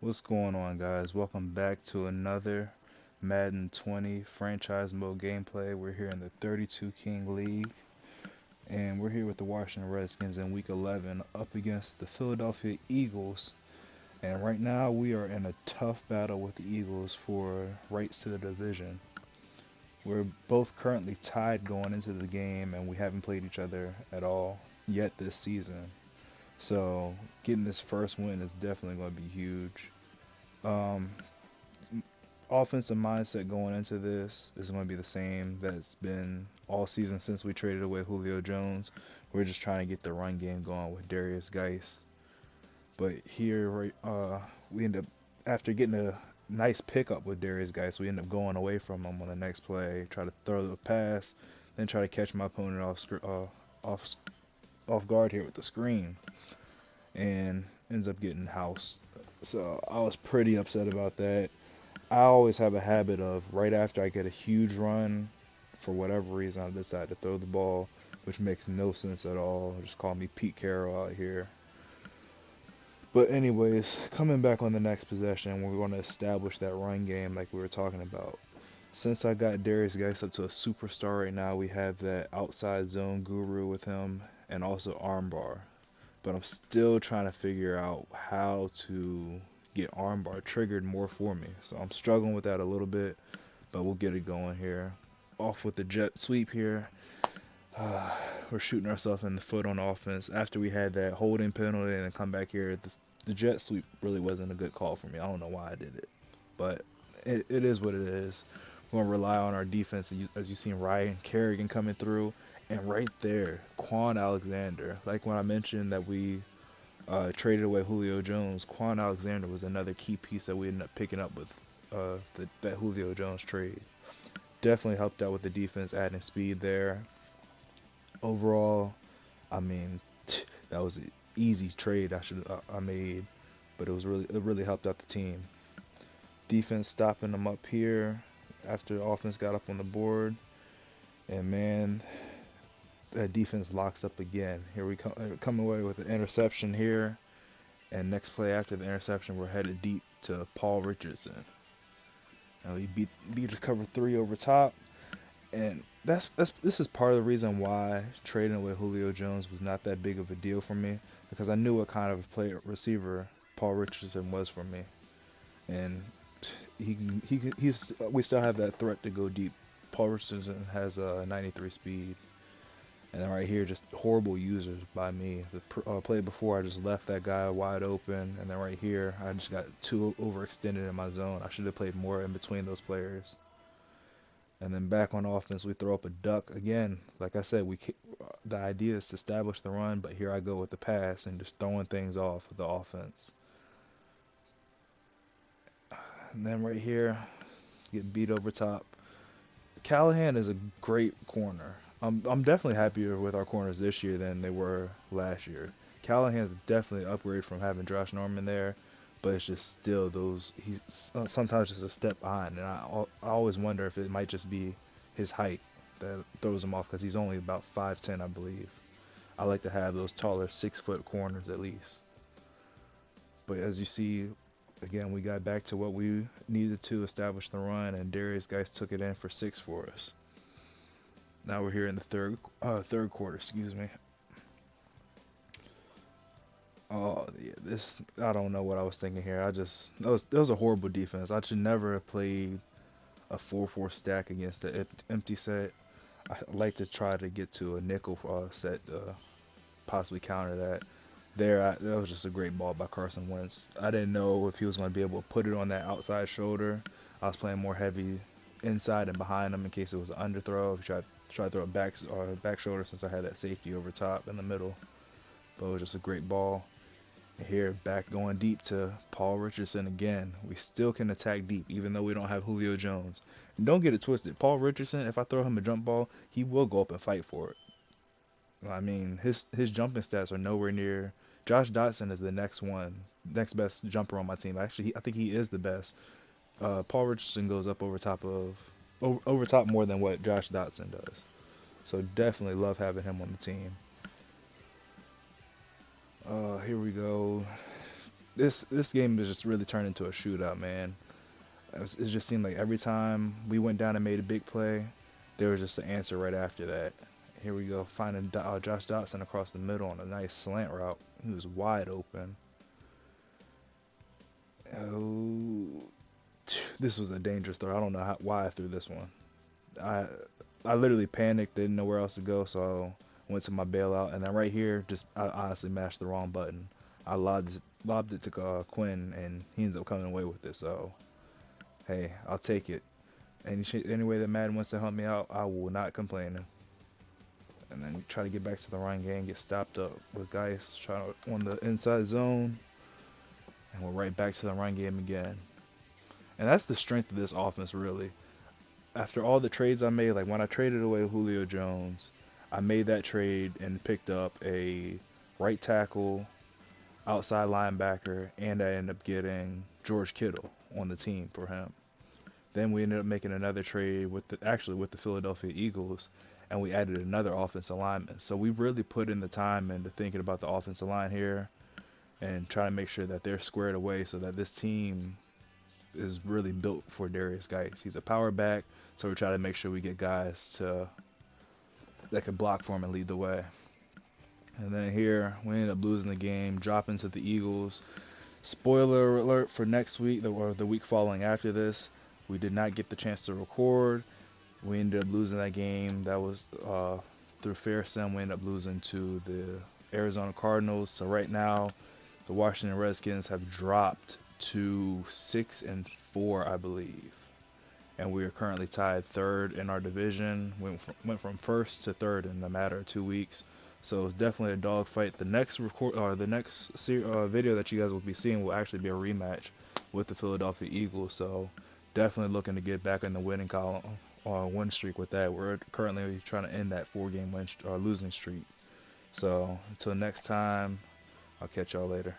What's going on, guys? Welcome back to another Madden 20 franchise mode gameplay. We're here in the 32 King League, and we're here with the Washington Redskins in Week 11 up against the Philadelphia Eagles. And right now, we are in a tough battle with the Eagles for rights to the division. We're both currently tied going into the game, and we haven't played each other at all yet this season. So, getting this first win is definitely going to be huge. Um, Offensive mindset going into this is going to be the same that it's been all season since we traded away Julio Jones. We're just trying to get the run game going with Darius Geis. But here, right, we end up after getting a nice pickup with Darius Geis, we end up going away from him on the next play, try to throw the pass, then try to catch my opponent off off guard here with the screen, and ends up getting house. So I was pretty upset about that. I always have a habit of right after I get a huge run, for whatever reason, I decide to throw the ball, which makes no sense at all. Just call me Pete Carroll out here. But anyways, coming back on the next possession, we're going to establish that run game like we were talking about. Since I got Darius Geis up to a superstar right now, we have that outside zone guru with him and also armbar. But I'm still trying to figure out how to get armbar triggered more for me. So I'm struggling with that a little bit, but we'll get it going here. Off with the jet sweep here. We're shooting ourselves in the foot on offense. After we had that holding penalty and then come back here, the jet sweep really wasn't a good call for me. I don't know why I did it, but it is what it is. We're going to rely on our defense, as you seen Ryan Kerrigan coming through. And right there, Quan Alexander. Like when I mentioned that we traded away Julio Jones, Quan Alexander was another key piece that we ended up picking up with that Julio Jones trade. Definitely helped out with the defense, adding speed there. Overall, I mean, that was an easy trade I made, but it really helped out the team. Defense stopping them up here after offense got up on the board, and man, that defense locks up again. Here we come away with an interception here, and next play after the interception, we're headed deep to Paul Richardson. And we beat his cover three over top, and this is part of the reason why trading away Julio Jones was not that big of a deal for me, because I knew what kind of player receiver Paul Richardson was for me, and he's we still have that threat to go deep. Paul Richardson has a 93 speed. And then right here, just horrible users by me. The play before, I just left that guy wide open. And then right here, I just got too overextended in my zone. I should have played more in between those players. And then back on offense, we throw up a duck. Again, like I said, the idea is to establish the run, but here I go with the pass and just throwing things off of the offense. And then right here, get beat over top. Callahan is a great corner. I'm definitely happier with our corners this year than they were last year. Callahan's definitely an upgrade from having Josh Norman there, but it's just still he's sometimes just a step behind, and I always wonder if it might just be his height that throws him off, because he's only about 5'10", I believe. I like to have those taller 6-foot corners at least. But as you see, again, we got back to what we needed to establish the run, and Darius Geis took it in for 6 for us. Now we're here in the third quarter. Excuse me. Oh yeah, this I don't know what I was thinking here. That was a horrible defense. I should never have played a 4-4 stack against the empty set. I like to try to get to a nickel set to possibly counter that. That was just a great ball by Carson Wentz. I didn't know if he was going to be able to put it on that outside shoulder. I was playing more heavy inside and behind him in case it was an underthrow. If he tried to throw it back shoulder, since I had that safety over top in the middle. But it was just a great ball. And here, back going deep to Paul Richardson again. We still can attack deep, even though we don't have Julio Jones. And don't get it twisted. Paul Richardson, if I throw him a jump ball, he will go up and fight for it. I mean, his jumping stats are nowhere near. Josh Dotson is the next best jumper on my team. Actually, I think he is the best. Paul Richardson goes up over top more than what Josh Dotson does. So definitely love having him on the team. Here we go. This game has just really turned into a shootout, man. It just seemed like every time we went down and made a big play, there was just an answer right after that. Here we go, finding Josh Dotson across the middle on a nice slant route. He was wide open. Oh, this was a dangerous throw. I don't know why I threw this one. I I literally panicked, didn't know where else to go, so I went to my bailout, and then right here, just I honestly mashed the wrong button. I lobbed it to Quinn, and he ends up coming away with it. So hey, I'll take it. Any way that Madden wants to help me out, I will not complain. And then try to get back to the run game, get stopped up with guys trying to on the inside zone, and we're right back to the run game again. And that's the strength of this offense, really. After all the trades I made, like when I traded away Julio Jones, I made that trade and picked up a right tackle, outside linebacker, and I ended up getting George Kittle on the team for him. Then we ended up making another trade with the Philadelphia Eagles, and we added another offensive lineman. So we've really put in the time into thinking about the offensive line here and trying to make sure that they're squared away so that this team is really built for Darius Geis. He's a power back, so we're trying to make sure we get guys that can block for him and lead the way. And then here we ended up losing the game, dropping to the Eagles. Spoiler alert for next week or the week following after this. We did not get the chance to record. We ended up losing that game. That was through fair sim. We ended up losing to the Arizona Cardinals. So right now, the Washington Redskins have dropped to 6-4, I believe, and we are currently tied third in our division. Went from first to third in a matter of 2 weeks. So it's definitely a dogfight. The next video that you guys will be seeing will actually be a rematch with the Philadelphia Eagles. So definitely looking to get back in the winning column, win streak with that. We're currently trying to end that 4-game losing streak. So until next time, I'll catch y'all later.